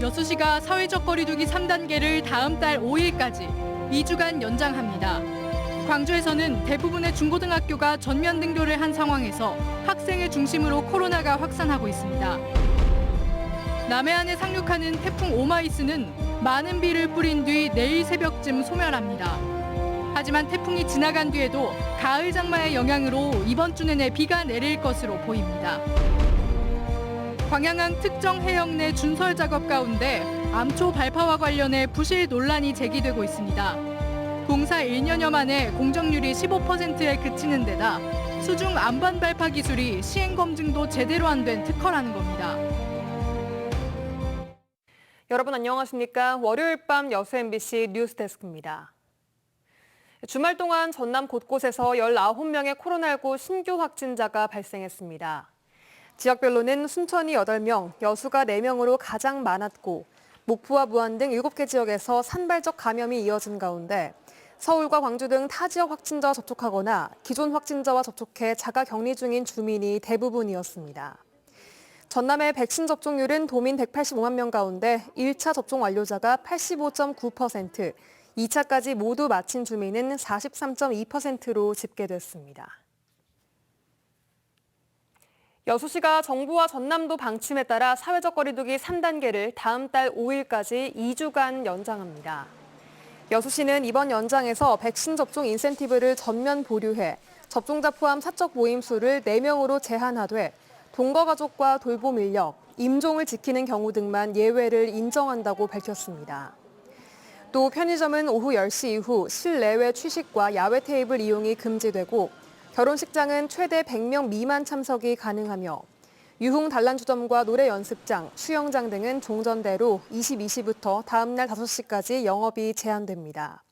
여수시가 사회적 거리두기 3단계를 다음 달 5일까지 2주간 연장합니다. 광주에서는 대부분의 중고등학교가 전면 등교를 한 상황에서 학생을 중심으로 코로나가 확산하고 있습니다. 남해안에 상륙하는 태풍 오마이스는 많은 비를 뿌린 뒤 내일 새벽쯤 소멸합니다. 하지만 태풍이 지나간 뒤에도 가을 장마의 영향으로 이번 주 내내 비가 내릴 것으로 보입니다. 광양항 특정 해역 내 준설 작업 가운데 암초 발파와 관련해 부실 논란이 제기되고 있습니다. 공사 1년여 만에 공정률이 15%에 그치는 데다 수중 안반 발파 기술이 시행 검증도 제대로 안 된 특허라는 겁니다. 여러분 안녕하십니까? 월요일 밤 여수 MBC 뉴스데스크입니다. 주말 동안 전남 곳곳에서 19명의 코로나19 신규 확진자가 발생했습니다. 지역별로는 순천이 8명, 여수가 4명으로 가장 많았고 목포와 무안 등 7개 지역에서 산발적 감염이 이어진 가운데 서울과 광주 등 타 지역 확진자와 접촉하거나 기존 확진자와 접촉해 자가 격리 중인 주민이 대부분이었습니다. 전남의 백신 접종률은 도민 185만 명 가운데 1차 접종 완료자가 85.9%, 2차까지 모두 마친 주민은 43.2%로 집계됐습니다. 여수시가 정부와 전남도 방침에 따라 사회적 거리두기 3단계를 다음 달 5일까지 2주간 연장합니다. 여수시는 이번 연장에서 백신 접종 인센티브를 전면 보류해 접종자 포함 사적 모임 수를 4명으로 제한하되 동거 가족과 돌봄 인력, 임종을 지키는 경우 등만 예외를 인정한다고 밝혔습니다. 또 편의점은 오후 10시 이후 실내외 취식과 야외 테이블 이용이 금지되고 결혼식장은 최대 100명 미만 참석이 가능하며 유흥 단란주점과 노래 연습장, 수영장 등은 종전대로 22시부터 다음 날 5시까지 영업이 제한됩니다.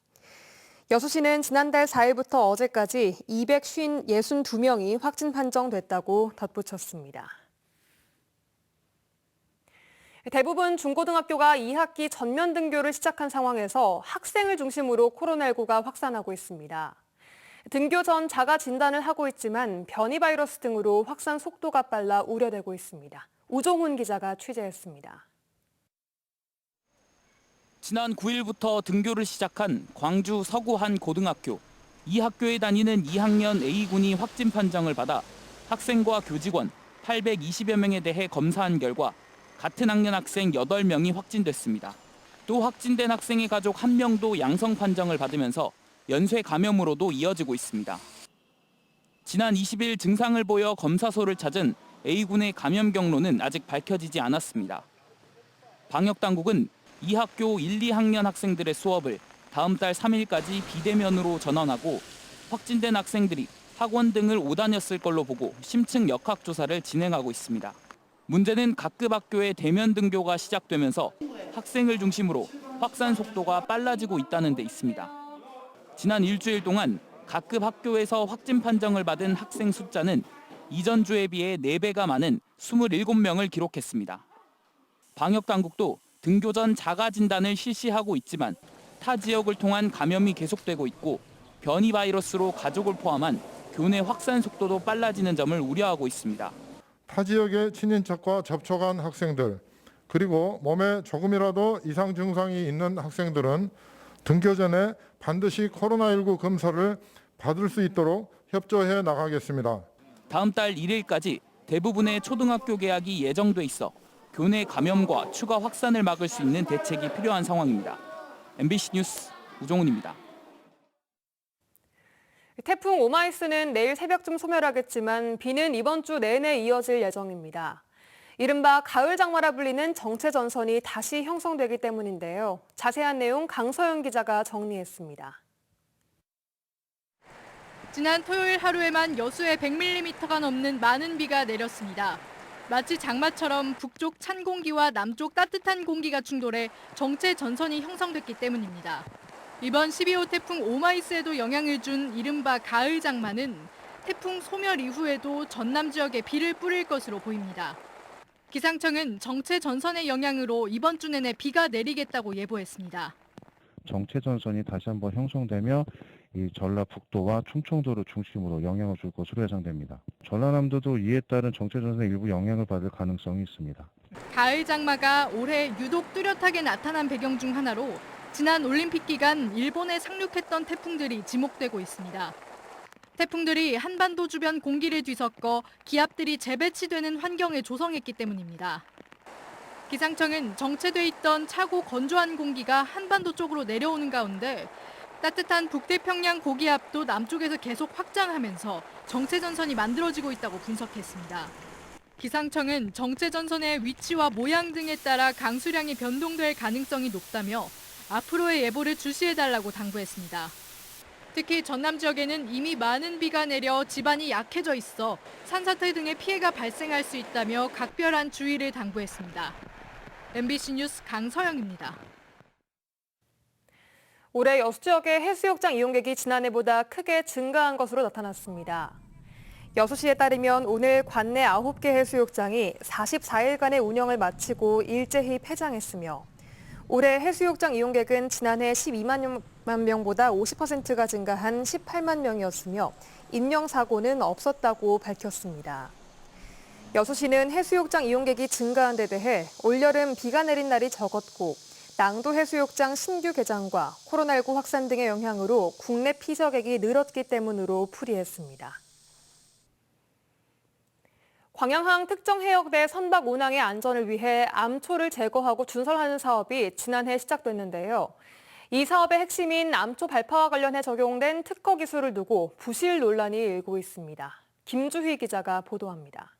여수시는 지난달 4일부터 어제까지 262명이 확진 판정됐다고 덧붙였습니다. 대부분 중고등학교가 2학기 전면 등교를 시작한 상황에서 학생을 중심으로 코로나19가 확산하고 있습니다. 등교 전 자가 진단을 하고 있지만 변이 바이러스 등으로 확산 속도가 빨라 우려되고 있습니다. 우종훈 기자가 취재했습니다. 지난 9일부터 등교를 시작한 광주 서구 한 고등학교. 이 학교에 다니는 2학년 A군이 확진 판정을 받아 학생과 교직원 820여 명에 대해 검사한 결과 같은 학년 학생 8명이 확진됐습니다. 또 확진된 학생의 가족 1명도 양성 판정을 받으면서 연쇄 감염으로도 이어지고 있습니다. 지난 20일 증상을 보여 검사소를 찾은 A군의 감염 경로는 아직 밝혀지지 않았습니다. 방역당국은 이 학교 1, 2학년 학생들의 수업을 다음 달 3일까지 비대면으로 전환하고 확진된 학생들이 학원 등을 오다녔을 걸로 보고 심층 역학조사를 진행하고 있습니다. 문제는 각급 학교의 대면 등교가 시작되면서 학생을 중심으로 확산 속도가 빨라지고 있다는 데 있습니다. 지난 일주일 동안 각급 학교에서 확진 판정을 받은 학생 숫자는 이전 주에 비해 4배가 많은 27명을 기록했습니다. 방역당국도 등교 전 자가 진단을 실시하고 있지만 타 지역을 통한 감염이 계속되고 있고 변이 바이러스로 가족을 포함한 교내 확산 속도도 빨라지는 점을 우려하고 있습니다. 타 지역의 친인척과 접촉한 학생들, 그리고 몸에 조금이라도 이상 증상이 있는 학생들은 등교 전에 반드시 코로나19 검사를 받을 수 있도록 협조해 나가겠습니다. 다음 달 1일까지 대부분의 초등학교 개학이 예정돼 있어 교내 감염과 추가 확산을 막을 수 있는 대책이 필요한 상황입니다. MBC 뉴스 우종훈입니다. 태풍 오마이스는 내일 새벽쯤 소멸하겠지만 비는 이번 주 내내 이어질 예정입니다. 이른바 가을 장마라 불리는 정체 전선이 다시 형성되기 때문인데요. 자세한 내용 강서영 기자가 정리했습니다. 지난 토요일 하루에만 여수에 100mm가 넘는 많은 비가 내렸습니다. 마치 장마처럼 북쪽 찬 공기와 남쪽 따뜻한 공기가 충돌해 정체 전선이 형성됐기 때문입니다. 이번 12호 태풍 오마이스에도 영향을 준 이른바 가을 장마는 태풍 소멸 이후에도 전남 지역에 비를 뿌릴 것으로 보입니다. 기상청은 정체 전선의 영향으로 이번 주 내내 비가 내리겠다고 예보했습니다. 정체 전선이 다시 한번 형성되며 이 전라북도와 충청도를 중심으로 영향을 줄 것으로 예상됩니다. 전라남도도 이에 따른 정체 전선의 일부 영향을 받을 가능성이 있습니다. 가을 장마가 올해 유독 뚜렷하게 나타난 배경 중 하나로 지난 올림픽 기간 일본에 상륙했던 태풍들이 지목되고 있습니다. 태풍들이 한반도 주변 공기를 뒤섞어 기압들이 재배치되는 환경을 조성했기 때문입니다. 기상청은 정체돼 있던 차고 건조한 공기가 한반도 쪽으로 내려오는 가운데 따뜻한 북태평양 고기압도 남쪽에서 계속 확장하면서 정체전선이 만들어지고 있다고 분석했습니다. 기상청은 정체전선의 위치와 모양 등에 따라 강수량이 변동될 가능성이 높다며 앞으로의 예보를 주시해달라고 당부했습니다. 특히 전남 지역에는 이미 많은 비가 내려 지반이 약해져 있어 산사태 등의 피해가 발생할 수 있다며 각별한 주의를 당부했습니다. MBC 뉴스 강서영입니다. 올해 여수 지역의 해수욕장 이용객이 지난해보다 크게 증가한 것으로 나타났습니다. 여수시에 따르면 오늘 관내 9개 해수욕장이 44일간의 운영을 마치고 일제히 폐장했으며 올해 해수욕장 이용객은 지난해 12만 명보다 50%가 증가한 18만 명이었으며 인명사고는 없었다고 밝혔습니다. 여수시는 해수욕장 이용객이 증가한 데 대해 올여름 비가 내린 날이 적었고 낭도 해수욕장 신규 개장과 코로나19 확산 등의 영향으로 국내 피서객이 늘었기 때문으로 풀이했습니다. 광양항 특정 해역내 선박 운항의 안전을 위해 암초를 제거하고 준설하는 사업이 지난해 시작됐는데요. 이 사업의 핵심인 암초 발파와 관련해 적용된 특허 기술을 두고 부실 논란이 일고 있습니다. 김주희 기자가 보도합니다.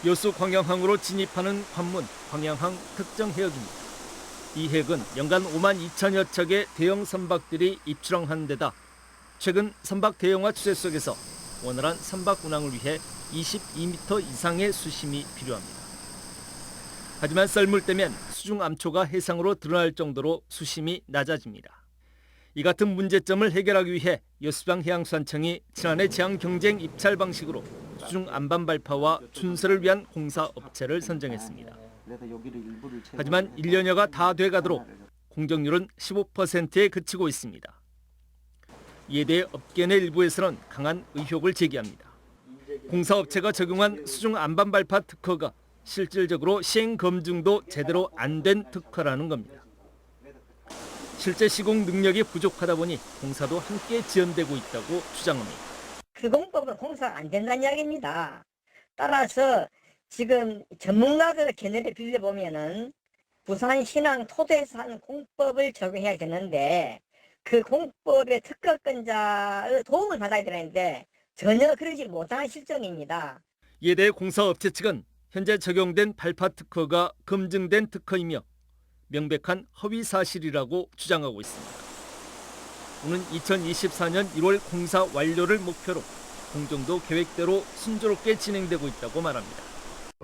여수 광양항으로 진입하는 관문 광양항 특정 해역입니다. 이 해역은 연간 5만 2천여 척의 대형 선박들이 입출항하는 데다 최근 선박 대형화 추세 속에서 원활한 선박 운항을 위해 22m 이상의 수심이 필요합니다. 하지만 썰물 때면 수중 암초가 해상으로 드러날 정도로 수심이 낮아집니다. 이 같은 문제점을 해결하기 위해 여수방 해양수산청이 지난해 제한 경쟁 입찰 방식으로 수중 안반 발파와 준설을 위한 공사 업체를 선정했습니다. 하지만 1년여가 다 돼가도록 공정률은 15%에 그치고 있습니다. 이에 대해 업계 내 일부에서는 강한 의혹을 제기합니다. 공사업체가 적용한 수중 안반 발파 특허가 실질적으로 시행 검증도 제대로 안 된 특허라는 겁니다. 실제 시공 능력이 부족하다 보니 공사도 함께 지연되고 있다고 주장합니다. 그 공법은 공사가 안 된다는 이야기입니다. 따라서 지금 전문가들 견해를 빌려보면은 부산 신항 토도에서 하는 공법을 적용해야 되는데 그 공법의 특허권자의 도움을 받아야 되는데 전혀 그러지 못하는 실정입니다. 이에 대해 공사업체 측은 현재 적용된 발파 특허가 검증된 특허이며 명백한 허위 사실이라고 주장하고 있습니다. 오는 2024년 1월 공사 완료를 목표로 공정도 계획대로 순조롭게 진행되고 있다고 말합니다.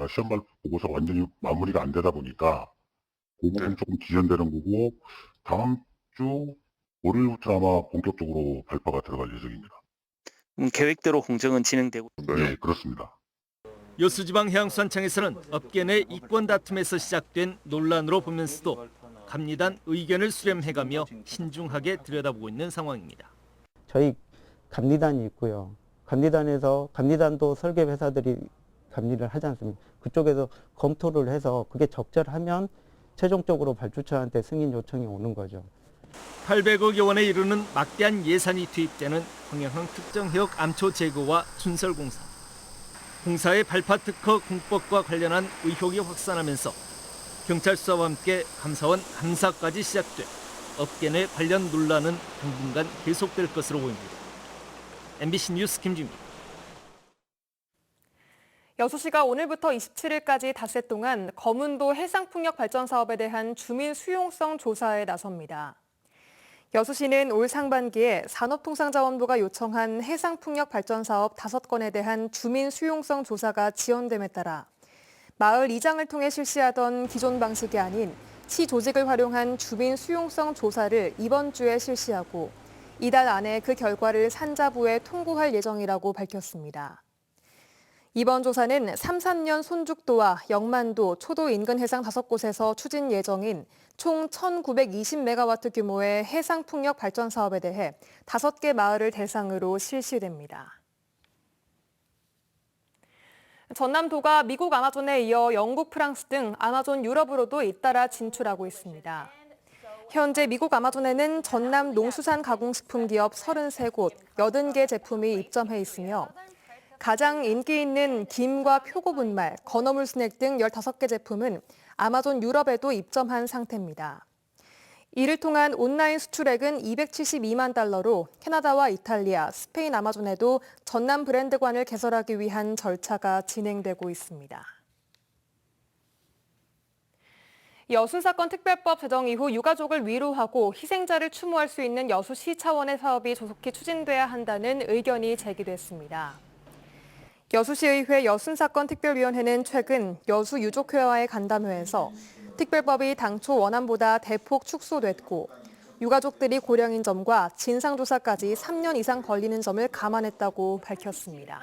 시험 발표 보고서 완전히 마무리가 안 되다 보니까 그 부분 조금 지연되는 거고 다음 주 월요일부터 아마 본격적으로 발파가 들어갈 예정입니다. 계획대로 공정은 진행되고 네, 그렇습니다. 여수지방해양수산청에서는 업계 내 이권 다툼에서 시작된 논란으로 보면서도 감리단 의견을 수렴해가며 신중하게 들여다보고 있는 상황입니다. 저희 감리단이 있고요. 감리단도 설계 회사들이 감리를 하지 않습니까? 그쪽에서 검토를 해서 그게 적절하면 최종적으로 발주처한테 승인 요청이 오는 거죠. 800억여 원에 이르는 막대한 예산이 투입되는 광양항 특정 해역 암초 제거와 준설 공사. 공사의 발파 특허 공법과 관련한 의혹이 확산하면서 경찰 수사와 함께 감사원 감사까지 시작돼 업계 내 관련 논란은 당분간 계속될 것으로 보입니다. MBC 뉴스 김주입니다. 여수시가 오늘부터 27일까지 닷새 동안 거문도 해상풍력 발전 사업에 대한 주민 수용성 조사에 나섭니다. 여수시는 올 상반기에 산업통상자원부가 요청한 해상풍력 발전 사업 5건에 대한 주민 수용성 조사가 지연됨에 따라 마을 이장을 통해 실시하던 기존 방식이 아닌 시 조직을 활용한 주민 수용성 조사를 이번 주에 실시하고 이달 안에 그 결과를 산자부에 통보할 예정이라고 밝혔습니다. 이번 조사는 삼산면 손죽도와 영만도, 초도 인근 해상 5곳에서 추진 예정인 총 1,920메가와트 규모의 해상풍력 발전 사업에 대해 5개 마을을 대상으로 실시됩니다. 전남도가 미국 아마존에 이어 영국, 프랑스 등 아마존 유럽으로도 잇따라 진출하고 있습니다. 현재 미국 아마존에는 전남 농수산 가공식품 기업 33곳, 80개 제품이 입점해 있으며 가장 인기 있는 김과 표고 분말, 건어물 스낵 등 15개 제품은 아마존 유럽에도 입점한 상태입니다. 이를 통한 온라인 수출액은 272만 달러로 캐나다와 이탈리아, 스페인 아마존에도 전남 브랜드관을 개설하기 위한 절차가 진행되고 있습니다. 여순사건 특별법 제정 이후 유가족을 위로하고 희생자를 추모할 수 있는 여수시 차원의 사업이 조속히 추진돼야 한다는 의견이 제기됐습니다. 여수시의회 여순사건 특별위원회는 최근 여수유족회와의 간담회에서 특별법이 당초 원안보다 대폭 축소됐고 유가족들이 고령인 점과 진상조사까지 3년 이상 걸리는 점을 감안했다고 밝혔습니다.